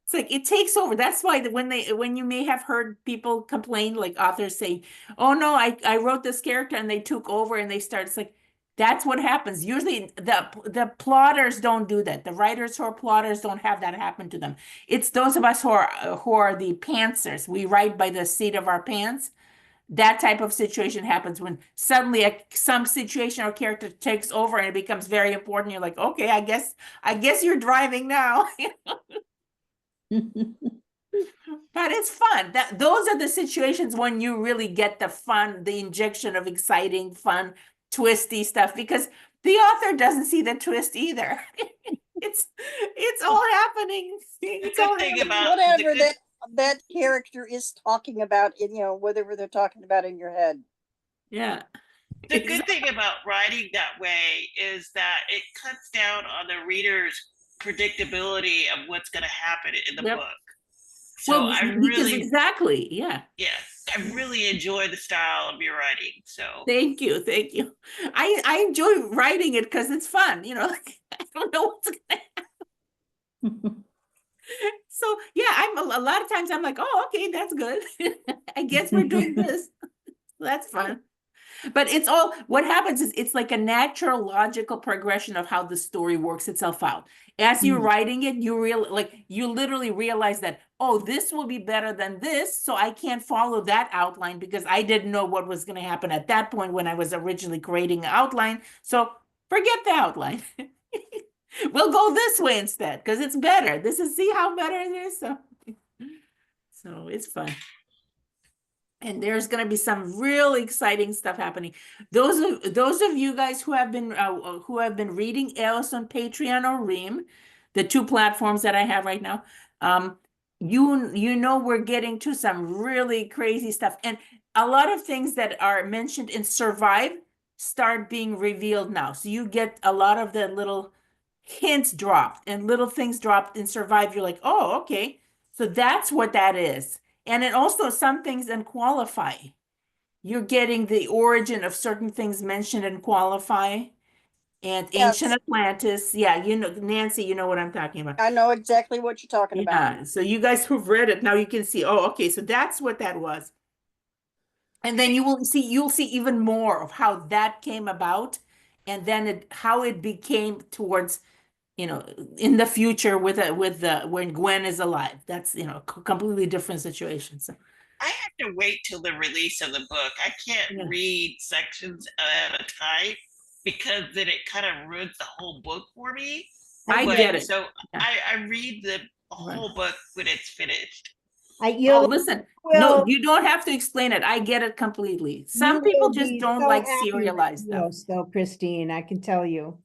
It's like it takes over. That's why when you may have heard people complain, like authors say, oh no, I wrote this character and they took over and they start, it's like, that's what happens. Usually the plotters don't do that. The writers who are plotters don't have that happen to them. It's those of us who are the pantsers. We write by the seat of our pants. That type of situation happens when suddenly some situation or character takes over and it becomes very important. You're like, okay, I guess you're driving now. But it's fun. Those are the situations when you really get the fun, the injection of exciting, fun, twisty stuff, because the author doesn't see the twist either. it's all happening. It's all thing happening. about whatever that character is talking about, whatever they're talking about in your head. Yeah. The good thing about writing that way is that it cuts down on the reader's predictability of what's going to happen in the book. So well, exactly, yeah. Yes, I really enjoy the style of your writing. So thank you. I enjoy writing it because it's fun. I don't know what's gonna happen. So yeah, a lot of times I'm like, oh, okay, that's good. I guess we're doing this. That's fun. But it's all, what happens is it's like a natural logical progression of how the story works itself out. As you're writing it, you literally realize that, oh, this will be better than this, so I can't follow that outline because I didn't know what was going to happen at that point when I was originally creating an outline. So forget the outline. We'll go this way instead because it's better. See how better it is. So it's fun. And there's going to be some really exciting stuff happening. Those of you guys who have been reading EOS on Patreon or Ream, the two platforms that I have right now, you know we're getting to some really crazy stuff, and a lot of things that are mentioned in Survive start being revealed now. So you get a lot of the little hints dropped and little things dropped in Survive. You're like, oh, okay, so that's what that is. And then also some things in Qualify. You're getting the origin of certain things mentioned in Qualify and Ancient Atlantis. Yeah, you know, Nancy, you know what I'm talking about. I know exactly what you're talking about. Yeah, so you guys who've read it, now you can see, oh, okay, so that's what that was. And then you'll see even more of how that came about and then how it became towards, you know, in the future with when Gwen is alive. That's, you know, completely different situation. So I have to wait till the release of the book. I can't read sections at a time because then it kind of ruins the whole book for me. I get it. So I read the whole book when it's finished. Listen, no, you don't have to explain it. I get it completely. Some people just don't like serialized stuff. Though, Christine, I can tell you.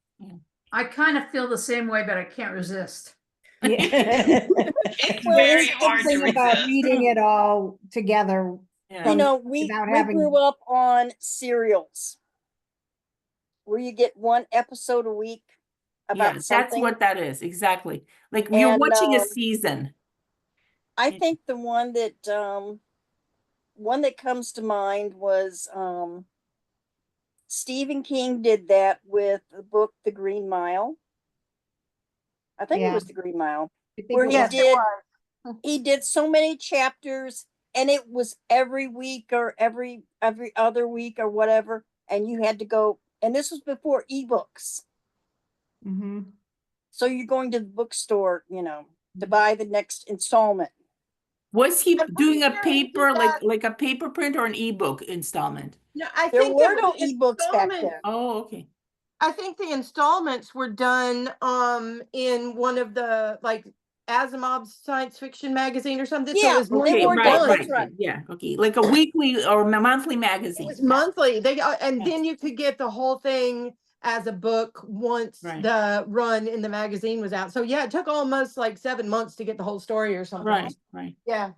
I kind of feel the same way, but I can't resist. Yeah. It's very hard to about resist. reading it all together. You know, we grew up on serials where you get one episode a week about something. That's what that is, exactly. Like you're watching a season. I think the one that comes to mind was Stephen King did that with the book The Green Mile. I think it was The Green Mile, where he did so many chapters, and it was every week or every other week or whatever, and you had to go. And this was before ebooks. Mm-hmm. So you're going to the bookstore, you know, to buy the next installment. Was he doing a paper, like a paper print or an ebook installment? No, There were no ebooks back then. Oh, okay. I think the installments were done in one of the like Asimov's science fiction magazine or something. Yeah, so it was they were done. That's right. Yeah, okay, like a weekly or monthly magazine. It was monthly. And then you could get the whole thing as a book once the run in the magazine was out. So yeah, it took almost like 7 months to get the whole story or something. Right. Yeah.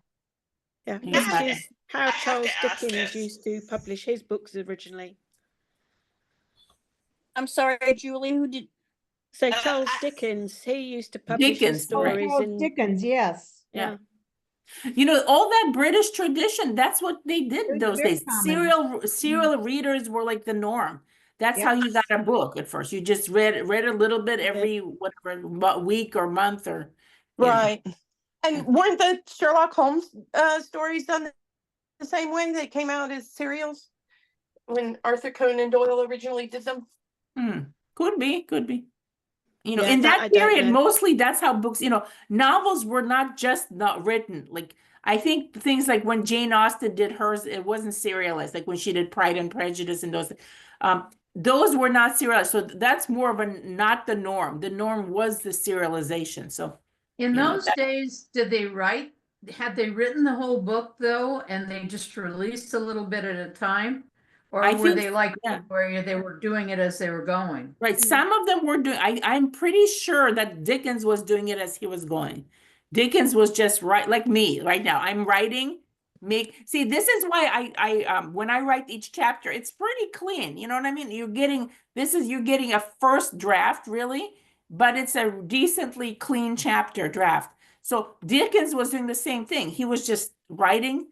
This is how Charles Dickens used to publish his books originally. I'm sorry, Julie, who did? So Charles Dickens, he used to publish his stories in Dickens, yes. Yeah. You know, all that British tradition, that's what they did those days. Serial readers were like the norm. That's how you got a book at first. You just read a little bit every whatever week or month or right. And weren't the Sherlock Holmes stories done the same way? They came out as serials when Arthur Conan Doyle originally did them. Could be. You know, in that period, mostly that's how books, you know, novels were not just not written. Like, I think things like when Jane Austen did hers, it wasn't serialized. Like when she did Pride and Prejudice and those were not serialized. So that's more of not the norm. The norm was the serialization. So in those days, had they written the whole book though, and they just released a little bit at a time? Or were they like where they were doing it as they were going? Right. Some of them were doing, I'm pretty sure that Dickens was doing it as he was going. Dickens was just like me right now. I'm writing, see, this is why I when I write each chapter, it's pretty clean. You know what I mean? You're getting a first draft really, but it's a decently clean chapter draft. So Dickens was doing the same thing. He was just writing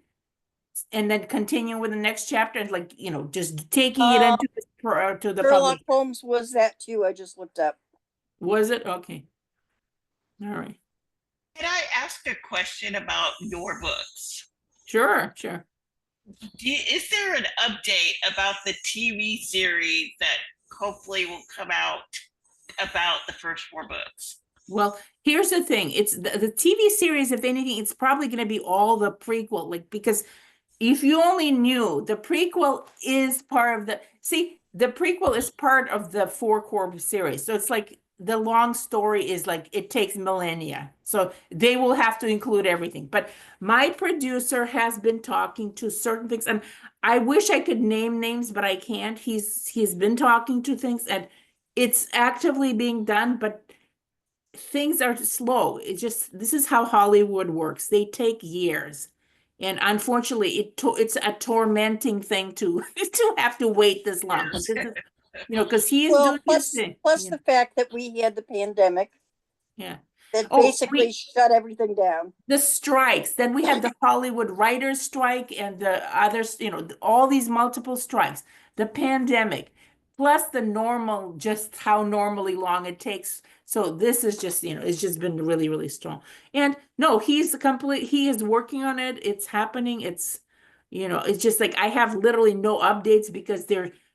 and then continuing with the next chapter and like, you know, just taking it into the Sherlock Holmes was that too. I just looked up. Was it? Okay. All right. Can I ask a question about your books? Sure. Is there an update about the TV series that hopefully will come out about the first 4 books? Well, here's the thing. It's the TV series, if anything, it's probably going to be all the prequel, like, because if you only knew, the prequel is part of the prequel is part of the 4 core series. So it's like the long story is like, it takes millennia. So they will have to include everything. But my producer has been talking to certain things, and I wish I could name names, but I can't. He's been talking to things, and it's actively being done, but things are slow. This is how Hollywood works. They take years. And unfortunately, it's a tormenting thing to to have to wait this long. But this is, because he is doing his thing. Plus the fact that we had the pandemic. Yeah. That basically shut everything down. The strikes. Then we have the Hollywood writers' strike and the others, all these multiple strikes. The pandemic, plus the normal, just how normally long it takes. So this is just, it's just been really, really strong. And no, he is working on it. It's happening. It's just like I have literally no updates because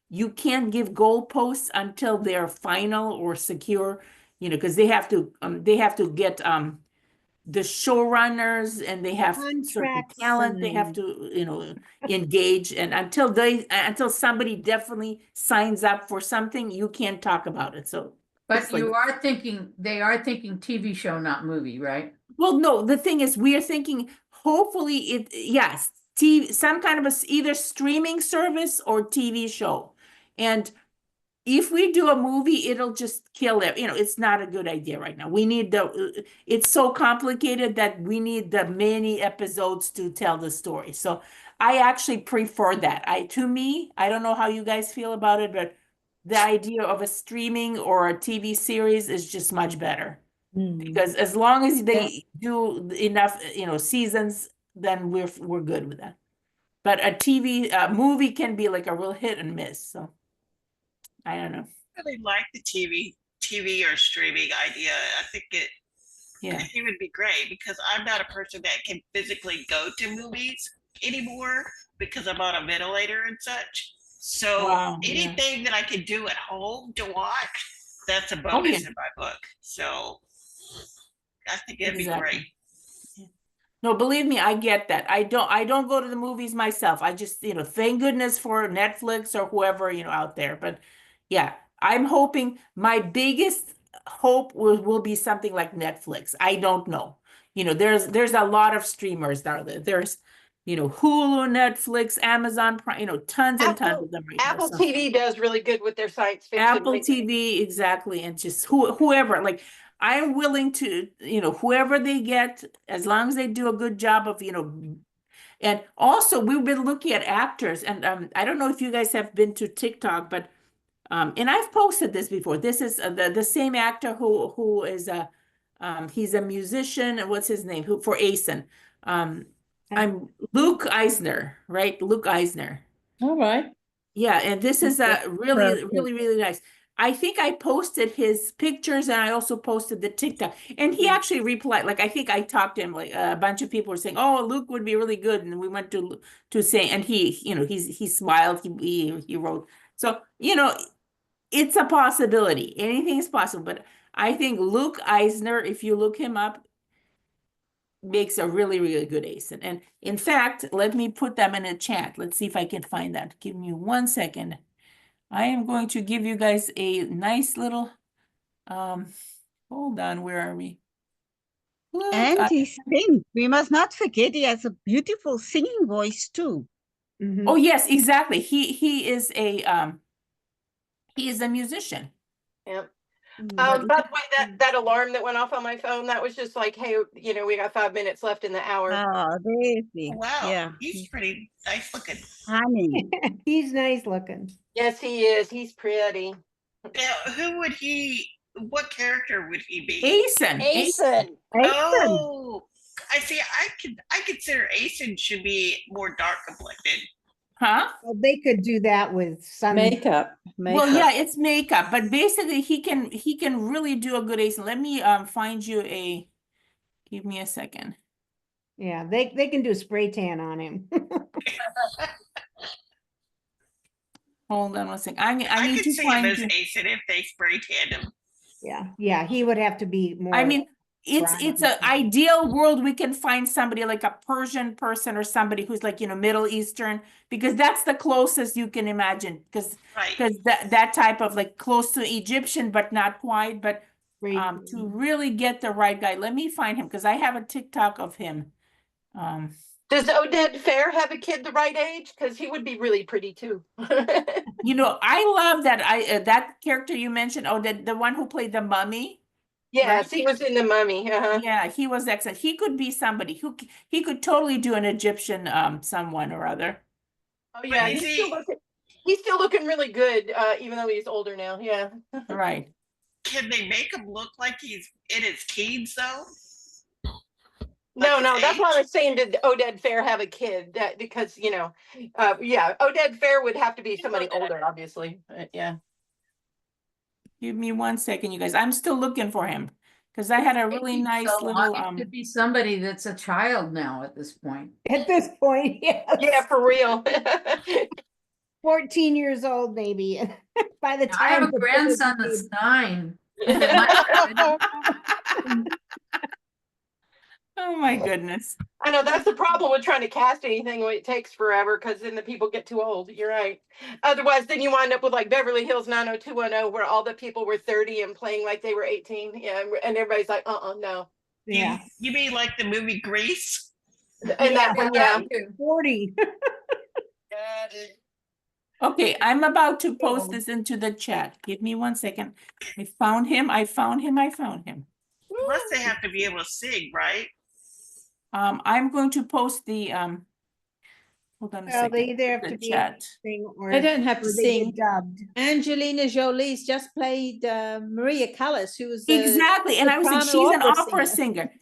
you can't give goalposts until they're final or secure, because they have to get the showrunners, and they have certain talent they have to engage, and until somebody definitely signs up for something, you can't talk about it. So but they are thinking TV show, not movie, right? Well, no, the thing is, we are thinking hopefully yes, TV, some kind of either streaming service or TV show. And if we do a movie, it'll just kill it. It's not a good idea right now. It's so complicated that we need the many episodes to tell the story. So I actually prefer that. To me, I don't know how you guys feel about it, but the idea of a streaming or a TV series is just much better. Because as long as they do enough, seasons, then we're good with that. But a movie can be like a real hit and miss. So I don't know. I really like the TV or streaming idea. I think it would be great because I'm not a person that can physically go to movies anymore because I'm on a ventilator and such. So anything that I can do at home to watch, that's a bonus in my book. So I think it'd be great. No, believe me, I get that. I don't go to the movies myself. I just, thank goodness for Netflix or whoever, out there. But yeah, I'm hoping my biggest hope will be something like Netflix. I don't know. There's a lot of streamers out there. There's, Hulu, Netflix, Amazon Prime, tons and tons of them right now. Apple TV does really good with their science fiction. Apple TV, exactly. And just whoever, like, I'm willing to, whoever they get, as long as they do a good job of, and also we've been looking at actors, and I don't know if you guys have been to TikTok, but and I've posted this before. This is the same actor who is he's a musician. What's his name? Who for Asen? I'm Luke Eisner, right? Luke Eisner. All right. Yeah, and this is a really, really, really nice. I think I posted his pictures, and I also posted the TikTok, and he actually replied. Like, I think I talked to him, like a bunch of people were saying, "Oh, Luke would be really good," and we went to say, and he smiled, he wrote. So it's a possibility. Anything is possible, but I think Luke Eisner, if you look him up, makes a really, really good ASIN. And in fact, let me put them in a chat. Let's see if I can find that. Give me 1 second. I am going to give you guys a nice little, hold on, where are we? Look, and he sings. We must not forget he has a beautiful singing voice too. Oh yes, exactly. He is a musician. Yep. By the way, that alarm that went off on my phone, that was just like, hey, we got 5 minutes left in the hour. Oh, there he. Wow. Yeah. He's pretty nice looking. Honey. He's nice looking. Yes, he is. He's pretty. Now, what character would he be? Asen. Oh, I see. I consider Asen should be more dark complected. Huh? Well, they could do that with some Makeup. Well, yeah, it's makeup, but basically he can really do a good ASIN. Let me find you give me a second. Yeah, they can do spray tan on him. Hold on one second. I I need could to see him find as you. Asen if they spray tanned him. Yeah, he would have to be more. I mean, it's brown. an ideal world. We can find somebody like a Persian person or somebody who's like, Middle Eastern, because that's the closest you can imagine. Because Right. that type of like close to Egyptian, but not quite. But Spray to tan. really get the right guy, let me find him because I have a TikTok of him. Does Oded Fair have a kid the right age? Because he would be really pretty too. I love that that character you mentioned. Oh, the one who played the mummy. Yes, he was in The Mummy. Yeah, he was excellent. He could be somebody who he could totally do an Egyptian someone or other. Oh yeah, But he's still looking really good, even though he's older now. Yeah. Right. can they make him look like he's in his teens though? No, Like no, his that's why I age? was saying, did Oded Fair have a kid? That because yeah, Oded Fair would have to be somebody older, obviously. Yeah. Give me 1 second, you guys. I'm still looking for him because I had a really nice So little it could be somebody that's a child now at this point. At this point, yes. Yeah, for real. 14 years old, maybe. By the I have time a the grandson kid- that's 9. Oh my goodness. I know that's the problem with trying to cast anything. It takes forever because then the people get too old. You're right. Otherwise, then you wind up with like Beverly Hills 90210, where all the people were 30 and playing like they were 18. Yeah, and everybody's like, no. Yeah. You mean like the movie Grease? And that one, yeah. 40. Okay, I'm about to post this into the chat. Give me 1 second. I found him. Plus they have to be able to sing, right? I'm going to post the hold on a Well, second. they either have The to be chat. sing or They don't have to or they get sing. dubbed. Angelina Jolie's just played Maria Callas, who was the Exactly. And I was saying soprano she's an opera singer. singer.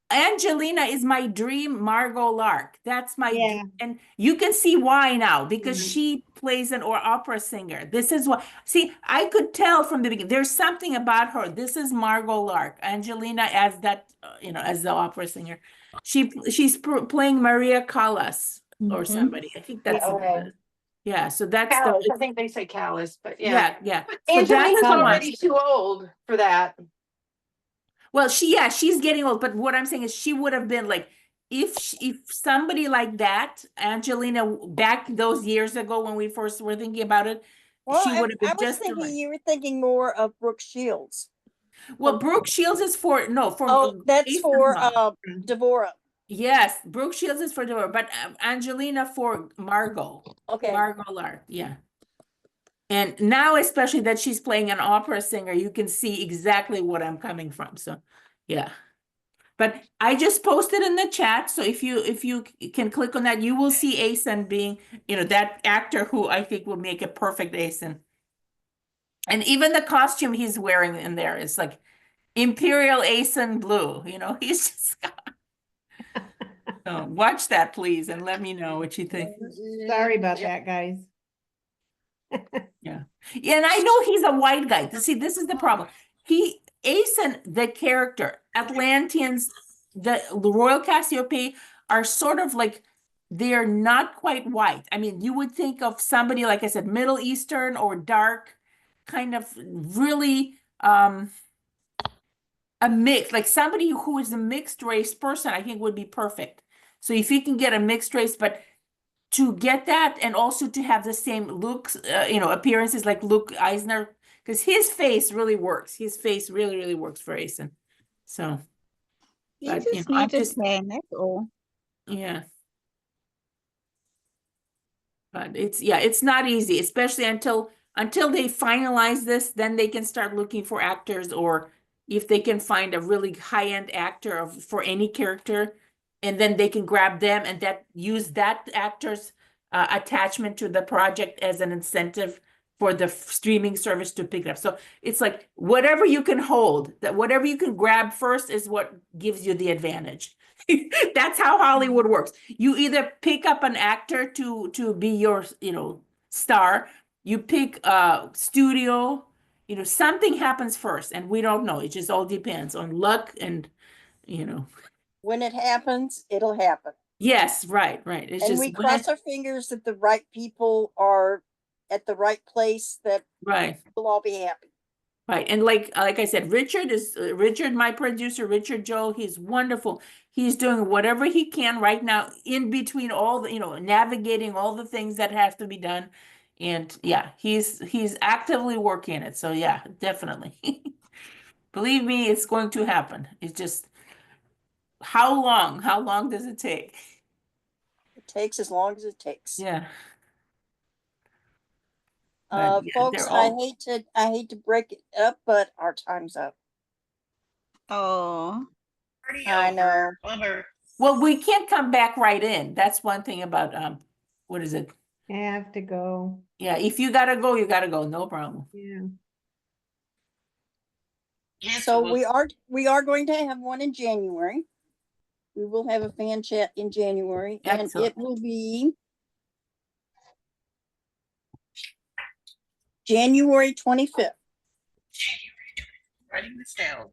Angelina is my dream Margot Lark. That's my Yeah. and you can see why now because she plays an opera singer. This is what see, I could tell from the beginning. There's something about her. This is Margot Lark. Angelina as that as the opera singer. She's playing Maria Callas or somebody. I think that's yeah, so that's Callous. I think they say Callous, but yeah. But So Angelina's that's how much. already too old for that. Well, she's getting old, but what I'm saying is she would have been like if somebody like that, Angelina, back those years ago when we first were thinking about it, Well, she would have I been was just thinking right. you were thinking more of Brooke Shields. Well, Brooke Shields is for that's Ethan's for mom. Devorah. Yes, Brooke Shields is for Deborah, but Angelina for Margot. Okay. Margot Lark, yeah. And now, especially that she's playing an opera singer, you can see exactly what I'm coming from. So, yeah. But I just posted in the chat, so if you can click on that, you will see Asen being, that actor who I think will make a perfect Asen. And even the costume he's wearing in there is like Imperial Asen blue, he's just so watch that please and let me know what you think. Sorry about that, guys. Yeah. And I know he's a white guy. See, this is the problem. Asen, the character, Atlanteans, the Royal Cassiope are sort of like, they're not quite white. I mean, you would think of somebody, like I said, Middle Eastern or dark, kind of really a mix, like somebody who is a mixed race person, I think would be perfect. So if you can get a mixed race, but to get that and also to have the same looks, appearances like Luke Eisner, because his face really works. His face really, really works for Asen. So, You but, just I'm need a just, plan, that's all. yeah. But it's not easy, especially until they finalize this, then they can start looking for actors, or if they can find a really high-end actor for any character, and then they can grab them and use that actor's attachment to the project as an incentive for the streaming service to pick it up. So it's like whatever you can hold, that whatever you can grab first is what gives you the advantage. That's how Hollywood works. You either pick up an actor to be your, star. You pick a studio, something happens first, and we don't know. It just all depends on luck and, When it happens, it'll happen. Yes, right. It's And just we cross our fingers that the right people are at the right place, that right. we'll all be happy. Right. And like I said, Richard, my producer, Richard Joe, he's wonderful. He's doing whatever he can right now in between all the, navigating all the things that have to be done. And yeah, he's actively working it. So yeah, definitely. Believe me, it's going to happen. It's just how long? How long does it take? It takes as long as it takes. Yeah. But yeah, folks, they're all I hate to break it up, but our time's up. Oh, Party I over. know. Bummer. well, we can't come back right in. That's one thing about what is it? I have to go. Yeah, if you gotta go, you gotta go. No problem. Yeah. Yes, So we'll- we are going to have one in January. We will have a fan chat in January, and Excellent. it will be January 25th. writing this down.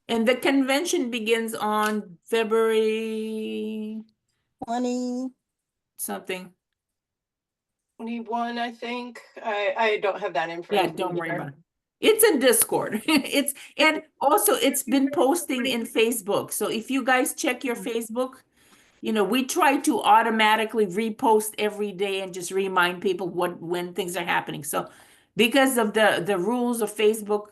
And the convention begins on February 20. something. 21, I think. I don't have that Yeah, information. don't worry about it. It's in Discord. And also it's been posting in Facebook. So if you guys check your Facebook, we try to automatically repost every day and just remind people when things are happening. So because of the rules of Facebook,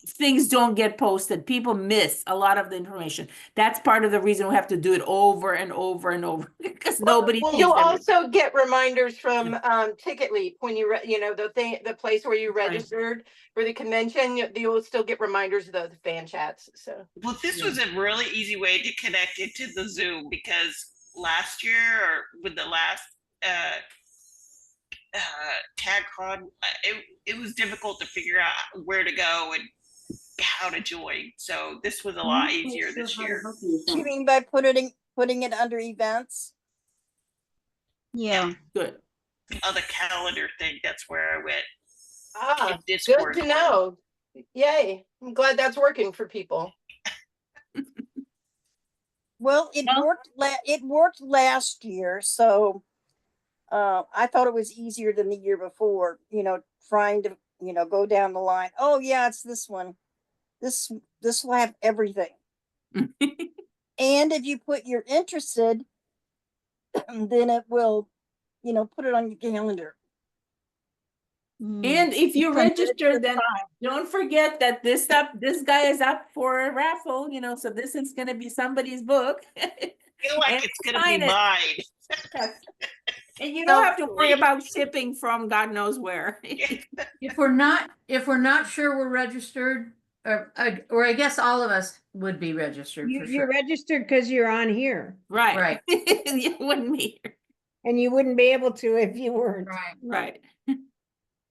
things don't get posted. People miss a lot of the information. That's part of the reason we have to do it over and over and over because nobody Well, sees you'll everything. also get reminders from Ticket Leap when you the place where you registered for the convention. You'll still get reminders of the fan chats. So Well, this was a really easy way to connect into the Zoom because last year or with the last TagCon, it was difficult to figure out where to go and how to join. So this was a lot easier this year. You mean by putting it under events? yeah. Good. On the calendar thing, that's where I went. In good Discord. to know. Yay! I'm glad that's working for people. Well, it worked last year, so I thought it was easier than the year before. Trying to go down the line. Oh yeah, it's this one. This will have everything. And if you put you're interested, then it will, put it on your calendar. And if you register, then don't forget that this guy is up for a raffle, so this is going to be somebody's book. I feel like it's going to be mine. Yes. And you don't have to worry about shipping from God knows where. If we're not sure we're registered, or I guess all of us would be registered for You're sure. registered because you're on here. Right. You wouldn't be here. And you wouldn't be able to if you weren't. Right.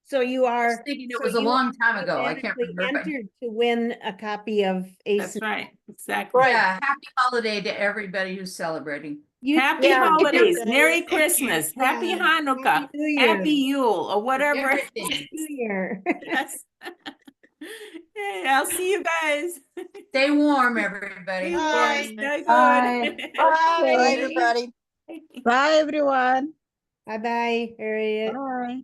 So you are. It was a long time ago. I can't remember. Entered to win a copy of Ace. That's right. Exactly. Yeah. Happy holiday to everybody who's celebrating. Happy holidays, Merry Christmas, Happy Hanukkah, Happy Yule, or whatever. Everything. New Year. Yes. Hey, I'll see you guys. Stay warm, everybody. Bye. Stay good. Bye. Bye. Bye, everybody. Bye, everyone. Bye-bye, Harriet. Bye.